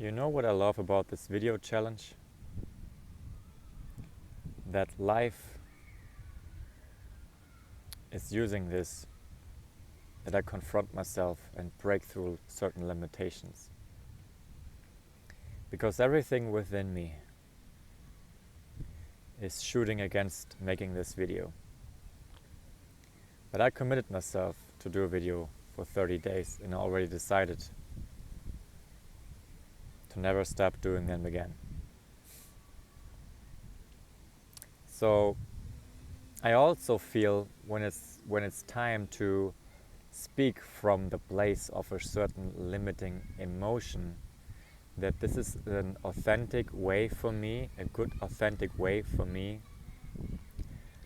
You know what I love about this video challenge? That life is using this, that I confront myself and break through certain limitations. Because everything within me is shooting against making this video. But I committed myself to do a video for 30 days and I already decided to never stop doing them again. So I also feel when it's time to speak from the place of a certain limiting emotion, that this is an authentic way for me, a good authentic way for me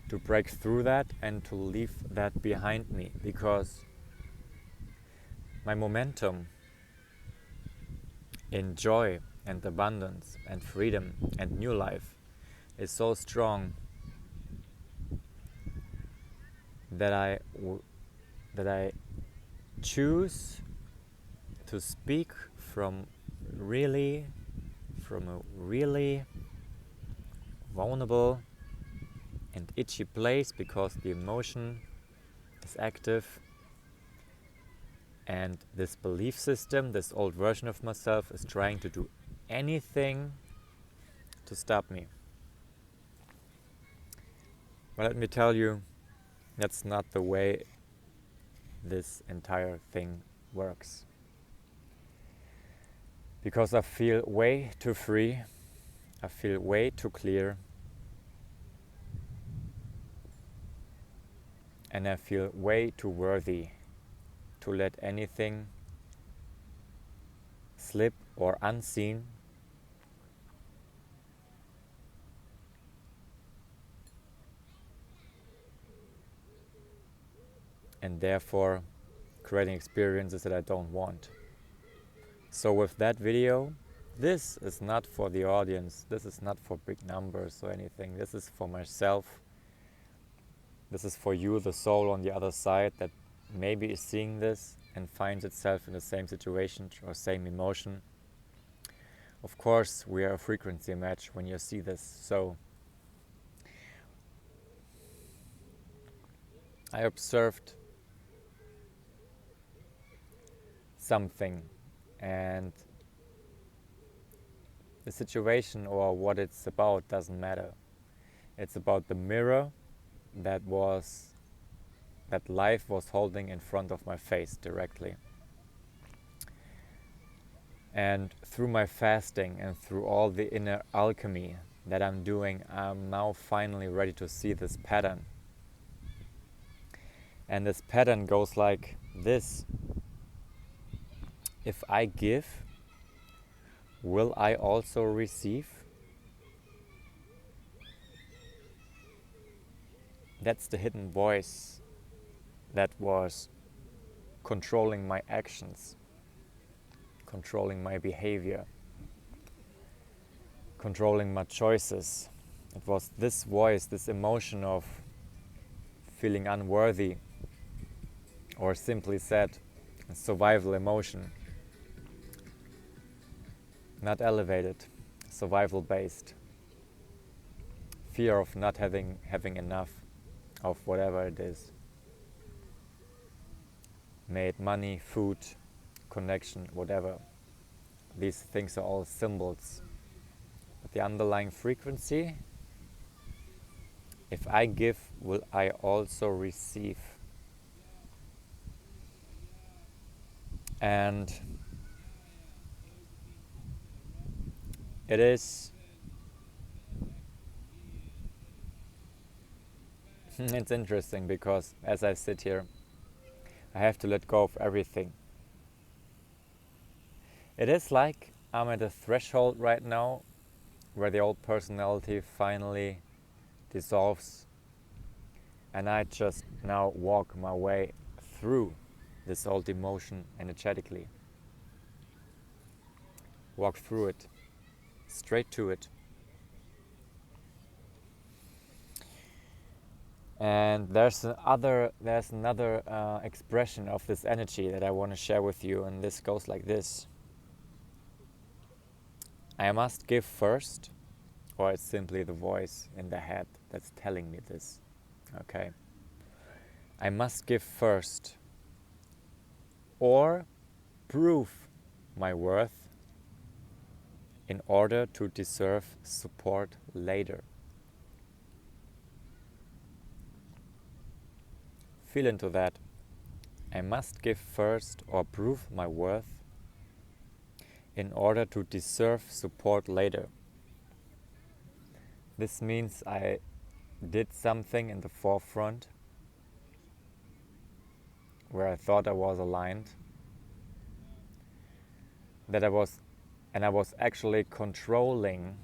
to break through that and to leave that behind me, because my momentum in joy and abundance and freedom and new life is so strong that I choose to speak from a really vulnerable and itchy place, because the emotion is active and this belief system, this old version of myself, is trying to do anything to stop me. But let me tell you, that's not the way this entire thing works. Because I feel way too free, I feel way too clear, and I feel way too worthy to let anything slip or unseen and therefore creating experiences that I don't want. So with that video, this is not for the audience, this is not for big numbers or anything, this is for myself. This is for you, the soul on the other side, that maybe is seeing this and finds itself in the same situation or same emotion. Of course, we are a frequency match when you see this. So I observed something, and the situation or what it's about doesn't matter. It's about the mirror that life was holding in front of my face directly. And through my fasting and through all the inner alchemy that I'm doing, I'm now finally ready to see this pattern. And this pattern goes like this: if I give, will I also receive? That's the hidden voice that was controlling my actions, controlling my behavior, controlling my choices. It was this voice, this emotion of feeling unworthy, or simply said, a survival emotion. Not elevated, survival based. Fear of not having enough of whatever it is. Made money, food, connection, whatever. These things are all symbols. But the underlying frequency, if I give, will I also receive? And it is, it's interesting because as I sit here, I have to let go of everything. It is like I'm at a threshold right now where the old personality finally dissolves, and I just now walk my way through this old emotion energetically. Walk through it, straight to it. And there's another expression of this energy that I want to share with you, and this goes like this. I must give first, or it's simply the voice in the head that's telling me this. Okay. I must give first, or prove my worth in order to deserve support later. Feel into that. I must give first or prove my worth in order to deserve support later. This means I did something in the forefront where I thought I was aligned, that I was actually controlling.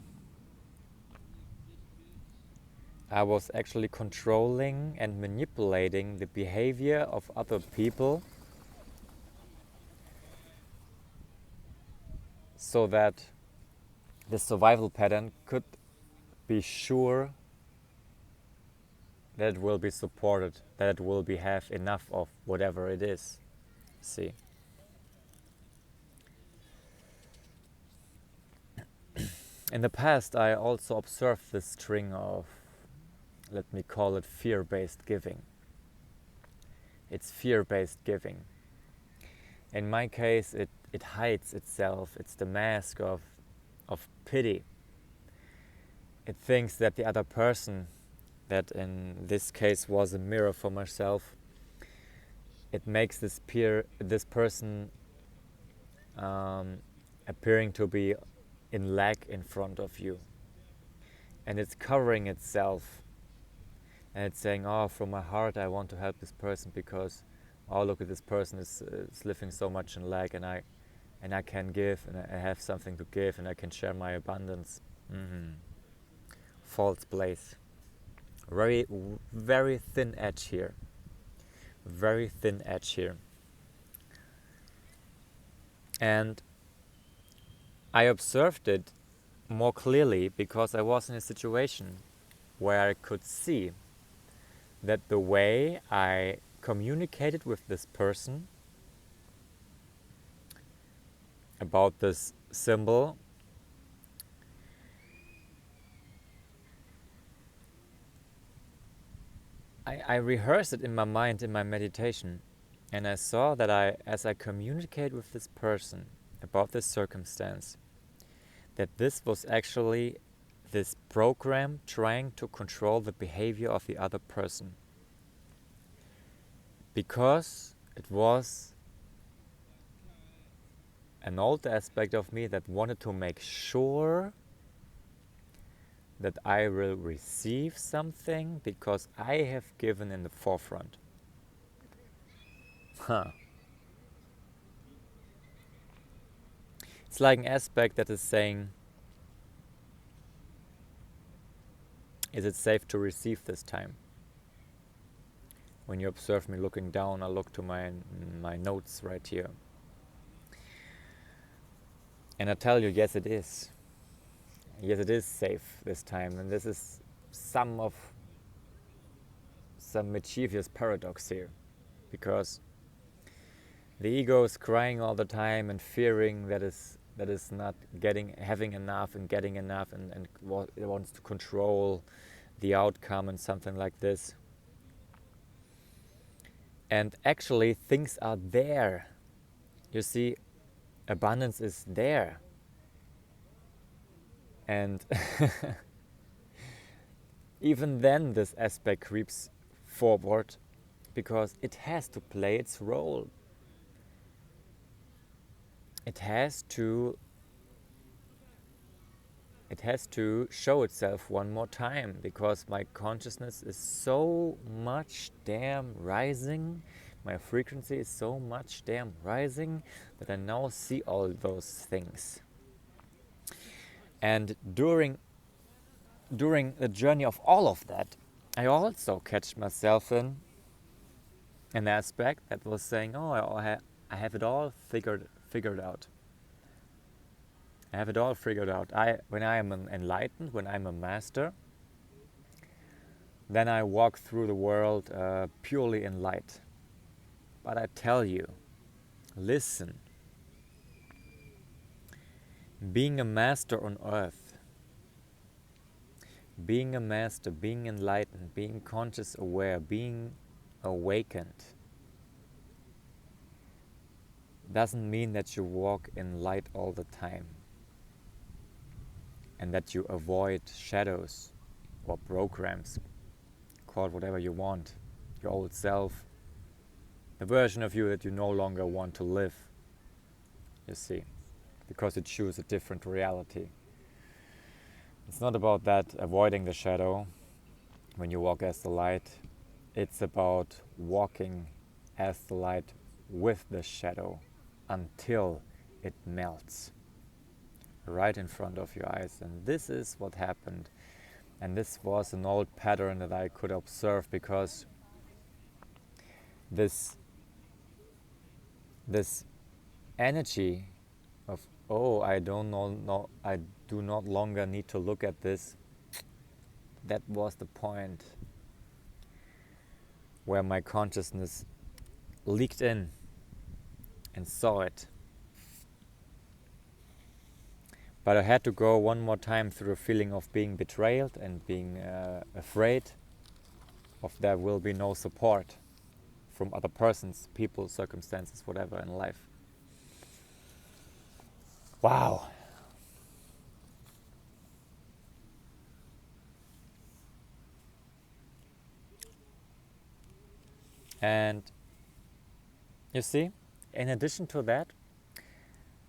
I was actually controlling and manipulating the behavior of other people so that the survival pattern could be sure that it will be supported, that it will be have enough of whatever it is. See? In the past, I also observed this string of, let me call it fear-based giving. It's fear-based giving. In my case, it hides itself. It's the mask of pity. It thinks that the other person, that in this case was a mirror for myself, it makes this person appearing to be in lack in front of you. And it's covering itself. And it's saying, oh, from my heart I want to help this person because, oh, look at this person is living so much in lack, and I can give, and I have something to give, and I can share my abundance. False place. Very thin edge here. Very thin edge here. And I observed it more clearly because I was in a situation where I could see that the way I communicated with this person about this symbol, I rehearsed it in my mind in my meditation, and I saw that as I communicated with this person about this circumstance, that this was actually this program trying to control the behavior of the other person. Because it was an old aspect of me that wanted to make sure that I will receive something because I have given in the forefront. It's like an aspect that is saying, is it safe to receive this time? When you observe me looking down, I look to my notes right here. And I tell you, yes it is. Yes, it is safe this time. And this is some mischievous paradox here. Because the ego is crying all the time and fearing that is not having enough and getting enough, and it wants to control the outcome and something like this. And actually things are there. You see, abundance is there. And even then this aspect creeps forward because it has to play its role. It has to show itself one more time because my consciousness is so much damn rising, my frequency is so much damn rising that I now see all those things. And during the journey of all of that, I also catch myself in an aspect that was saying, oh, I have it all figured out. I have it all figured out. When I am enlightened, when I'm a master, then I walk through the world purely in light. But I tell you, listen. Being a master on earth, being a master, being enlightened, being conscious aware, being awakened, doesn't mean that you walk in light all the time and that you avoid shadows or programs, call it whatever you want, your old self, the version of you that you no longer want to live, you see, because you choose a different reality. It's not about that, avoiding the shadow when you walk as the light. It's about walking as the light with the shadow until it melts right in front of your eyes. And this is what happened. And this was an old pattern that I could observe, because this energy of, oh, I don't know, I do not longer need to look at this, that was the point where my consciousness leaked in and saw it. But I had to go one more time through a feeling of being betrayed and being afraid of there will be no support from other persons, people, circumstances, whatever in life. Wow. And you see, in addition to that,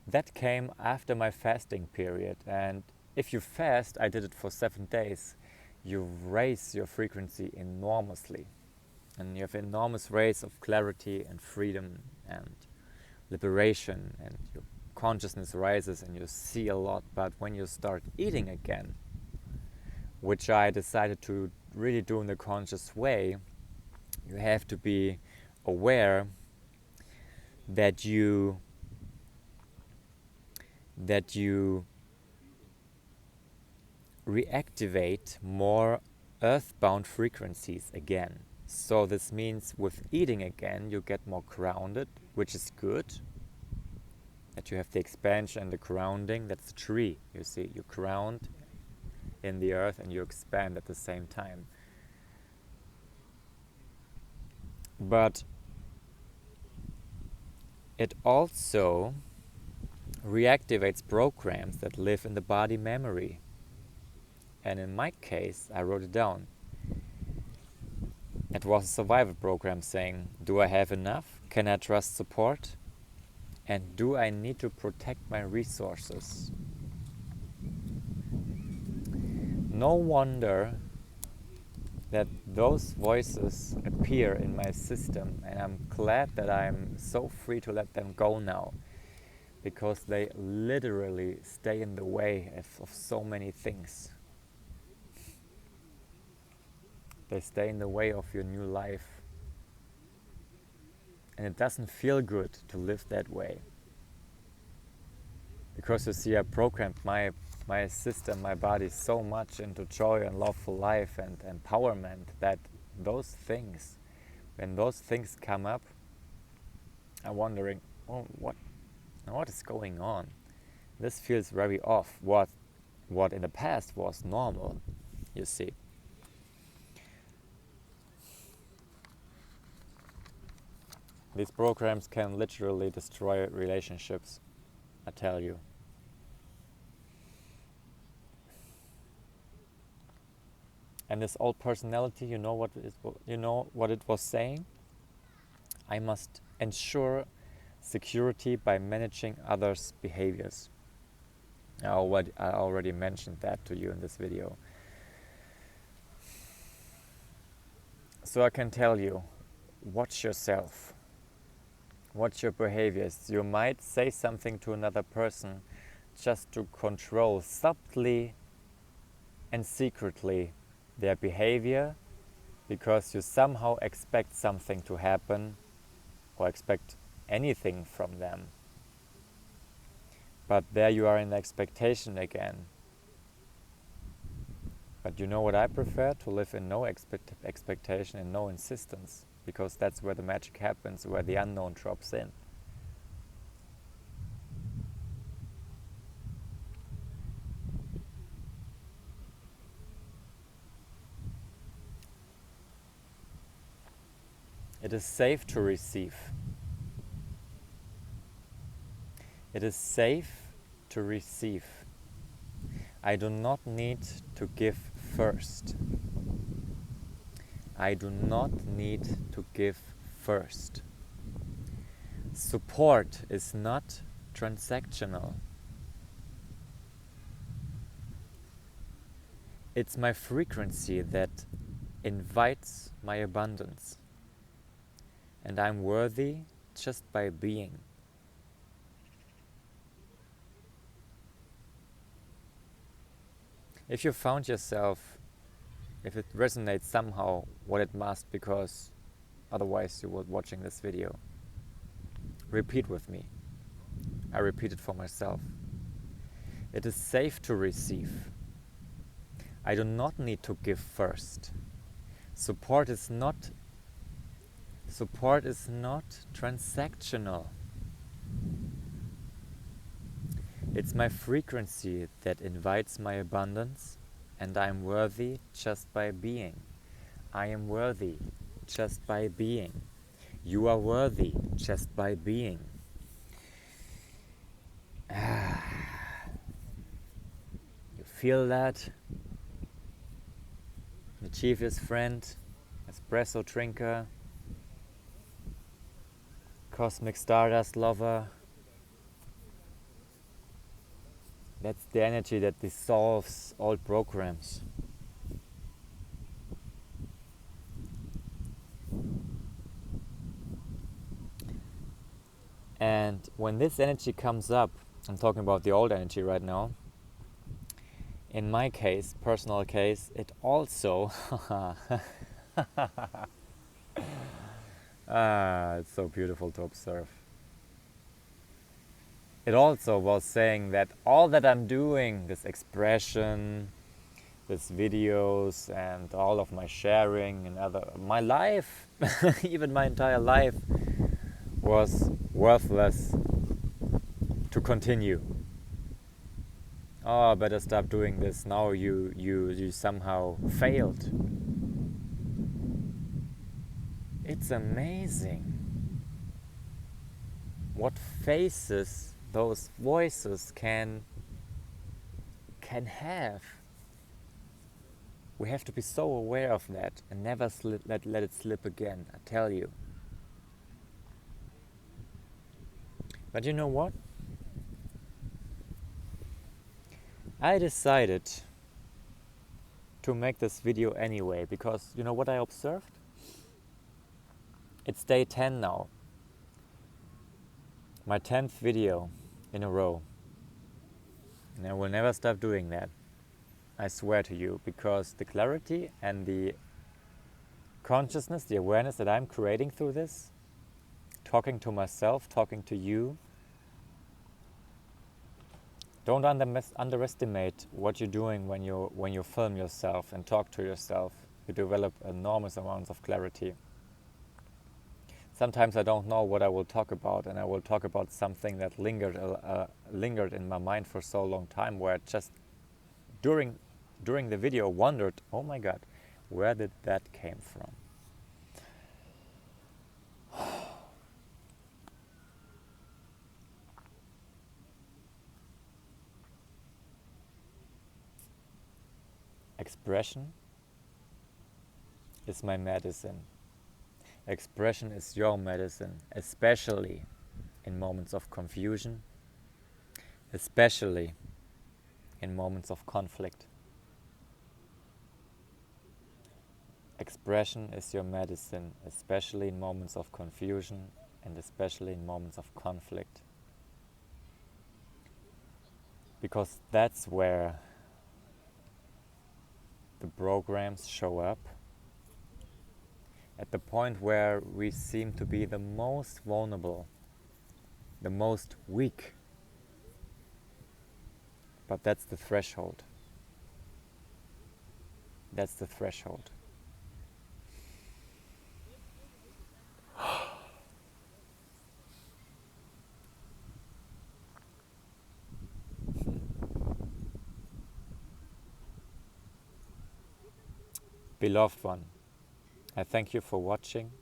that came after my fasting period. And if you fast, I did it for 7 days, you raise your frequency enormously. And you have an enormous raise of clarity and freedom and liberation, and your consciousness rises and you see a lot. But when you start eating again, which I decided to really do in the conscious way, you have to be aware that you reactivate more earthbound frequencies again. So this means with eating again, you get more grounded, which is good. That you have the expansion and the grounding. That's the tree, you see. You ground in the earth and you expand at the same time. But it also reactivates programs that live in the body memory. And in my case, I wrote it down. It was a survival program saying, do I have enough? Can I trust support? And do I need to protect my resources? No wonder that those voices appear in my system, and I'm glad that I'm so free to let them go now, because they literally stay in the way of so many things. They stay in the way of your new life. And it doesn't feel good to live that way. Because you see, I programmed my system, my body so much into joy and love for life and empowerment, that those things, when those things come up, I'm wondering, oh, what is going on? This feels very off. What in the past was normal, you see. These programs can literally destroy relationships, I tell you. And this old personality, you know what it was saying? I must ensure security by managing others' behaviors. I already mentioned that to you in this video. So I can tell you, watch yourself. Watch your behaviors. You might say something to another person just to control subtly and secretly their behavior, because you somehow expect something to happen or expect anything from them. But there you are in the expectation again. But you know what I prefer? To live in no expectation and no insistence, because that's where the magic happens, where the unknown drops in. It is safe to receive. It is safe to receive. I do not need to give first. I do not need to give first. Support is not transactional. It's my frequency that invites my abundance. And I'm worthy just by being. If you found yourself, if it resonates somehow, what it must, because otherwise you would watching this video, repeat with me. I repeat it for myself. It is safe to receive. I do not need to give first. Support is not transactional. It's my frequency that invites my abundance, and I am worthy just by being. I am worthy just by being. You are worthy just by being. You feel that? Mischievous friend, espresso drinker, cosmic stardust lover. That's the energy that dissolves all programs. And when this energy comes up, I'm talking about the old energy right now, in my case, personal case, it also it's so beautiful to observe. It also was saying that all that I'm doing, this expression, these videos, and all of my sharing and my life, even my entire life, was worthless to continue. Oh, better stop doing this. Now you somehow failed. It's amazing what faces those voices can have. We have to be so aware of that and never let it slip again, I tell you. But you know what? I decided to make this video anyway, because you know what I observed? It's day 10 now. My 10th video in a row. And I will never stop doing that. I swear to you, because the clarity and the consciousness, the awareness that I'm creating through this, talking to myself, talking to you, don't underestimate what you're doing when you film yourself and talk to yourself. You develop enormous amounts of clarity. Sometimes I don't know what I will talk about, and I will talk about something that lingered in my mind for so long time, where I just during the video wondered, oh my God, where did that came from? Expression is my medicine. Expression is your medicine, especially in moments of confusion, especially in moments of conflict. Expression is your medicine, especially in moments of confusion and especially in moments of conflict. Because that's where the programs show up, at the point where we seem to be the most vulnerable, the most weak. But that's the threshold. That's the threshold. Beloved one, I thank you for watching.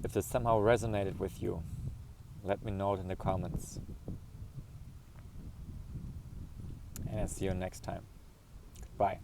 If this somehow resonated with you, let me know it in the comments. And I'll see you next time. Goodbye.